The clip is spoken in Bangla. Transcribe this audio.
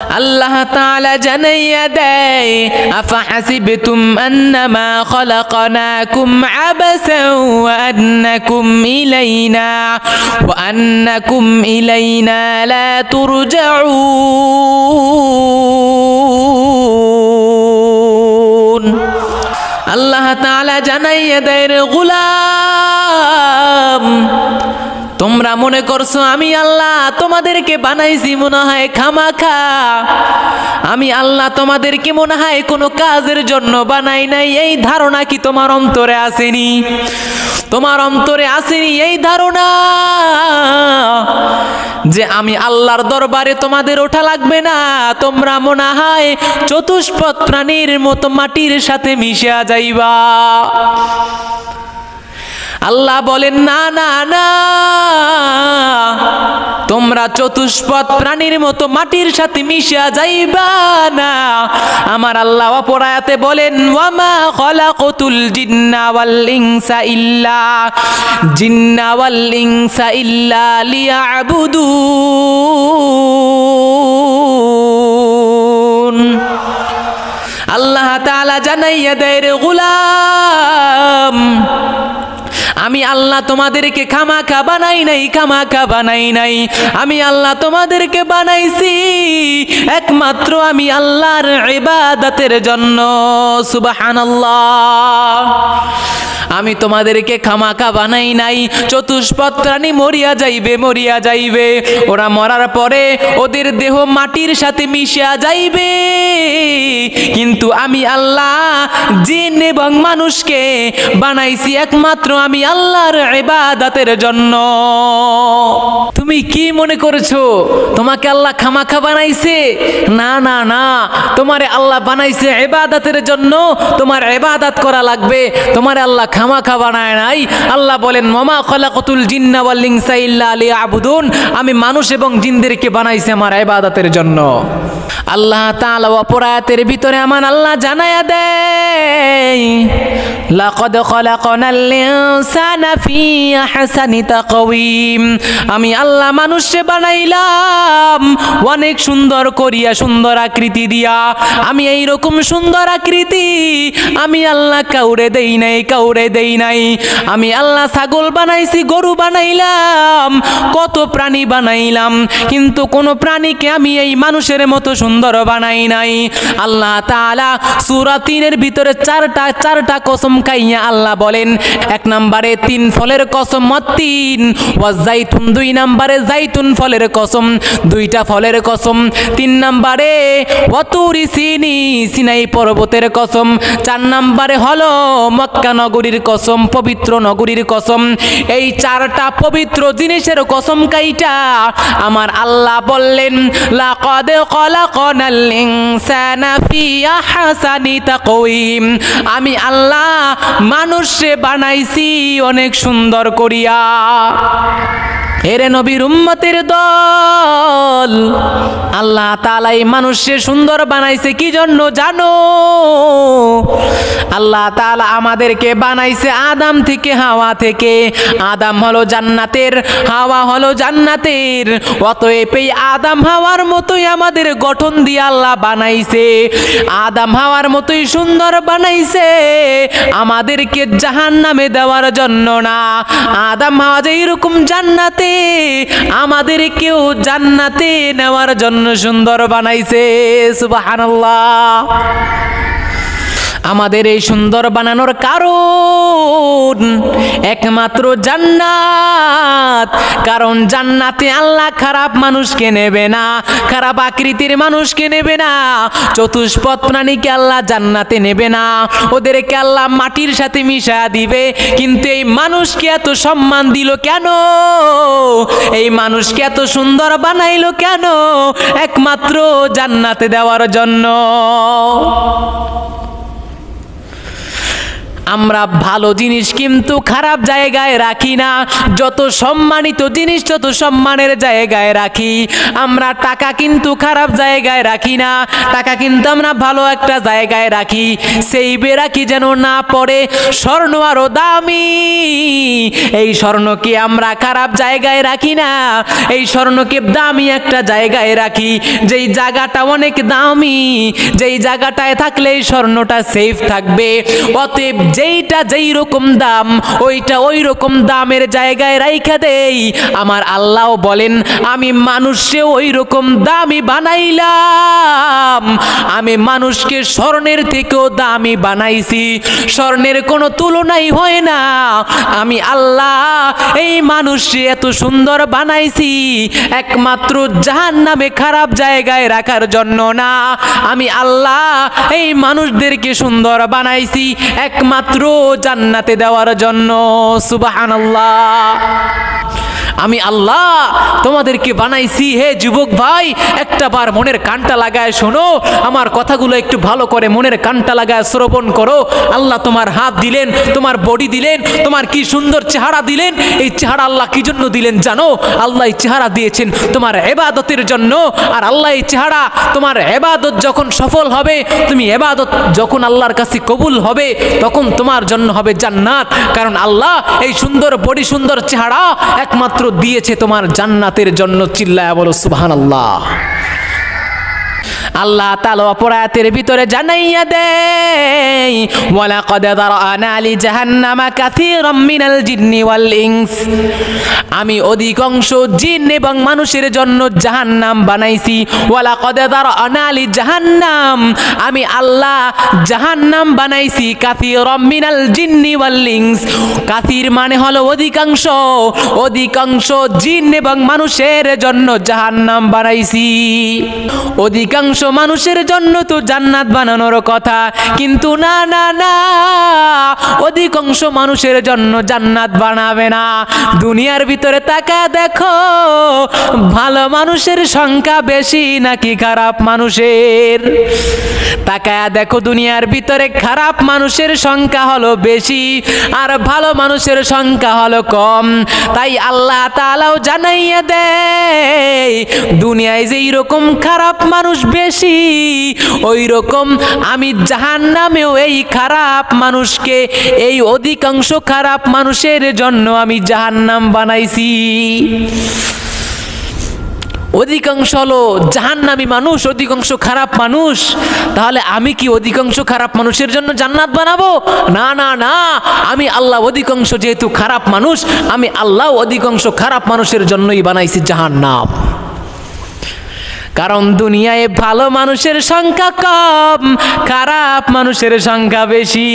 আল্লাহ তাআলা জানাইয়া দেয়, আফাহাসিবতুম আন্নামা খলাকনাকুম আবাসাও ওয়া আন্নাকুম ইলাইনা লা তুরজাউন। আল্লাহ তাআলা জানাইয়া দেয়, রে গোলাম, তোমরা মনে করছো আমি আল্লাহ তোমাদেরকে বানাইছি মনে হয় খামাখা। আমি আল্লাহ তোমাদেরকে মনে হয় কোনো কাজের জন্য বানাই নাই, এই ধারণা কি তোমার অন্তরে আসেনি? তোমার অন্তরে আসেনি এই ধারণা যে আমি আল্লাহর দরবারে তোমাদের ওঠা লাগবে না? তোমরা মনে হয় চতুষ্পদ প্রাণীর মতো মাটির সাথে মিশে যাইবা। আল্লাহ বলেন, না না না, তোমরা চতুষ্পদ প্রাণীর মতো মাটির সাথে মিশা যাইবা না। আমার আল্লাহ অপর আয়াতে বলেন, ওয়ামা খলাকতুল জিন্না ওয়াল ইনসা ইল্লা লিয়াবুদুন। আল্লাহ তাআলা জানাইয়া দেয়, রে গোলাম, আমি আল্লাহ তোমাদেরকে খামাখা বানাই নাই। আমি আল্লাহ তোমাদেরকে বানাইছি একমাত্র আমি আল্লাহর ইবাদতের জন্য। সুবহানাল্লাহ। আমি তোমাদেরকে খামাখা বানাই নাই। চতুষ্পদ প্রাণী মরিয়া যাইবে, ওরা মরার পরে ওদের দেহ মাটির সাথে মিশিয়া যাইবে, কিন্তু আমি আল্লাহ জিন এবং মানুষকে বানাইছি একমাত্র আমি আল্লাহর ইবাদতের জন্য। তুমি কি মনে করেছো তোমাকে আল্লাহ খামাখা বানাইছে? না না না, তোমারে আল্লাহ বানাইছে ইবাদতের জন্য, তোমার ইবাদত করা লাগবে। তোমারে আল্লাহ খামাখা বানায় নাই। আল্লাহ বলেন, ওয়ামা খলাকতুল জিন্না ওয়াল ইনসা ইল্লা লিয়াবুদুন। আমি মানুষ এবং জিনদেরকে বানাইছি আমার ইবাদতের জন্য। আল্লাহ তাআলা অপর আয়াতের ভিতরে আমার আল্লাহ জানায়া দেয়, লাকাদ খলাকনাল ইনসানা ফি আহসানি তাকওয়িম। আমি আল্লাহ মানুষকে বানাইলাম অনেক সুন্দর করিয়া, সুন্দর আকৃতি দিয়া। আমি এই রকম সুন্দর আকৃতি আমি আল্লাহ কাউরে দেই নাই। আমি আল্লাহ ছাগল বানাইছি, গরু বানাইলাম, কত প্রাণী বানাইলাম, কিন্তু কোন প্রাণীকে আমি এই মানুষের মতো সুন্দর বানাই নাই। আল্লাহ তাআলা সূরা 3-এর ভিতরে চারটা কসম খাইয়া আল্লাহ বলেন, 1 নম্বরে 3 ফলের কসম, মত্তিন ওয়া জাইতুন, 2 নম্বরে জাইতুন ফলের কসম, 2টা ফলের কসম, 3 নম্বরে ওয়াতুরি সিনাই পর্বতের কসম, 4 নম্বরে হলো মক্কা নগরীর কসম, পবিত্র নগরীর কসম। এই 4টা পবিত্র জিনিসের কসম কাইটা আমার আল্লাহ বললেন, লাকাদ খলাকনাল ইনসানা ফি আহসানি তাকওয়িম। আমি আল্লাহ মানুষে বানাইছি অনেক সুন্দর করিয়া। এরে নবীর উম্মতের দল, আল্লাহ তাআলা এই মানুষে সুন্দর বানাইছে কি জন্য জানো? আল্লাহ তাআলা আমাদেরকে বানাইছে আদম থেকে, হাওয়া থেকে। আদম হলো জান্নাতের, হাওয়া হলো জান্নাতের। অতএব এই আদম হাওয়ার মতোই আমাদের গঠন দিয়ে আল্লাহ বানাইছে, আদম হাওয়ার মতোই সুন্দর বানাইছে। আমাদেরকে জাহান্নামে দেওয়ার জন্য না। আদম হাওয়া যে এরকম জান্নাতে, আমাদেরকেও জান্নাতে নেওয়ার জন্য সুন্দর বানাইছে। সুবহানাল্লাহ। আমাদের এই সুন্দর বানানোর কারণ একমাত্র জান্নাত। কারণ জান্নাতে আল্লাহ খারাপ মানুষকে নেবে না, খারাপ আকৃতির মানুষকে নেবে না, চতুষ্পদ প্রাণীকে আল্লাহ জান্নাতে নেবে না, ওদেরকে আল্লাহ মাটির সাথে মিশা দিবে। কিন্তু এই মানুষকে এত সম্মান দিল কেন? এই মানুষকে এত সুন্দর বানাইলো কেন? একমাত্র জান্নাতে দেওয়ার জন্য। আমরা ভালো জিনিস কিন্তু খারাপ জায়গায় রাখি না, যত সম্মানিত জিনিস যত সম্মানের জায়গায় রাখি। আমরা টাকা কিন্তু খারাপ জায়গায় রাখি না, টাকা কিন্তু আমরা ভালো একটা জায়গায় রাখি, সেইবে রাখি যেন না পড়ে। স্বর্ণ আরো দামি, এই স্বর্ণকে আমরা খারাপ জায়গায় রাখি না, এই স্বর্ণকে দামি একটা জায়গায় রাখি, যেই জায়গাটা অনেক দামি, যেই জায়গাটায় থাকলে এই স্বর্ণটা সেফ থাকবে। অতএব যেইটা যেই রকম দাম ওইটা ওই রকম দামের জায়গায় রাইখা দেই। আমার আল্লাহ বলেন আমি মানুষকে ওই রকম দামি বানাইলাম, আমি মানুষকে স্বর্ণের থেকেও দামি বানাইছি, স্বর্ণের কোনো তুলনাই হয় না। আমি আল্লাহ এই মানুষকে এত সুন্দর বানাইছি একমাত্র জাহান্নামে খারাপ জায়গায় রাখার জন্য না, আমি আল্লাহ এই মানুষদেরকে সুন্দর বানাইছি একমাত্র জান্নাতে দেওয়ার জন্য। সুবহানাল্লাহ। আমি আল্লাহ তোমাদেরকে বানাইছি। হে যুবক ভাই, একটা বার মনের কানটা লাগায় শোনো, আমার কথাগুলো একটু ভালো করে মনের কানটা লাগায় শ্রবণ করো। আল্লাহ তোমার হাত দিলেন, তোমার বডি দিলেন, তোমার কি সুন্দর চেহারা দিলেন। এই চেহারা আল্লাহ কি জন্য দিলেন জানো? আল্লাহ এই চেহারা দিয়েছেন তোমার ইবাদতের জন্য। আর আল্লাহ এই চেহারা, তোমার ইবাদত যখন সফল হবে, তুমি ইবাদত যখন আল্লাহর কাছে কবুল হবে, তখন তোমার জন্য হবে জান্নাত। কারণ আল্লাহ এই সুন্দর বডি, সুন্দর চেহারা একমাত্র দিয়েছে তোমার জান্নাতের জন্য। চিল্লায়া বলো সুবহানাল্লাহ। আল্লাহ তাআলা অপরায়াতের ভিতরে জানাইয়া দেয়, ওয়ালাকাদ যারানা লিজাহান্নামা কাসীরাম মিনাল জিন্নি ওয়াল ইনস, আমি অধিকাংশ জিন এবং মানুষের জন্য জাহান্নাম বানাইছি। ওয়ালাকাদ যারানা লিজাহান্নাম, আমি আল্লাহ জাহান্নাম বানাইছি কাসীরাম মিনাল জিন্নি ওয়াল ইনস। কাসীর মানে হলো অধিকাংশ, অধিকাংশ জিন এবং মানুষের জন্য জাহান্নাম বানাইছি। অধিকাংশ মানুষের জন্য তো জান্নাত বানানোর কথা, কিন্তু না না না, অধিকাংশ মানুষের জন্য জান্নাত বানাবে না। দুনিয়ার ভিতরে তাকায় দেখো, ভালো মানুষের সংখ্যা বেশি নাকি খারাপ মানুষের? তাকায় দেখো, দুনিয়ার ভিতরে খারাপ মানুষের সংখ্যা হলো বেশি আর ভালো মানুষের সংখ্যা হলো কম। তাই আল্লাহ তাআলাও জানাইয়া দেয়, দুনিয়ায় যেই রকম খারাপ মানুষ বেশি, ওই রকম আমি জাহান্নামেও এই খারাপ মানুষকে, এই অধিকাংশ খারাপ মানুষের জন্য আমি জাহান্নাম বানাইছি। অধিকাংশ হলো জাহান্নামী মানুষ, অধিকাংশ খারাপ মানুষ। তাহলে আমি কি অধিকাংশ খারাপ মানুষের জন্য জান্নাত বানাবো? না না না, আমি আল্লাহ অধিকাংশ যেহেতু খারাপ মানুষ, আমি আল্লাহ অধিকাংশ খারাপ মানুষের জন্যই বানাইছি জাহান্নাম। কারণ দুনিয়ায় ভালো মানুষের সংখ্যা কম, খারাপ মানুষের সংখ্যা বেশি।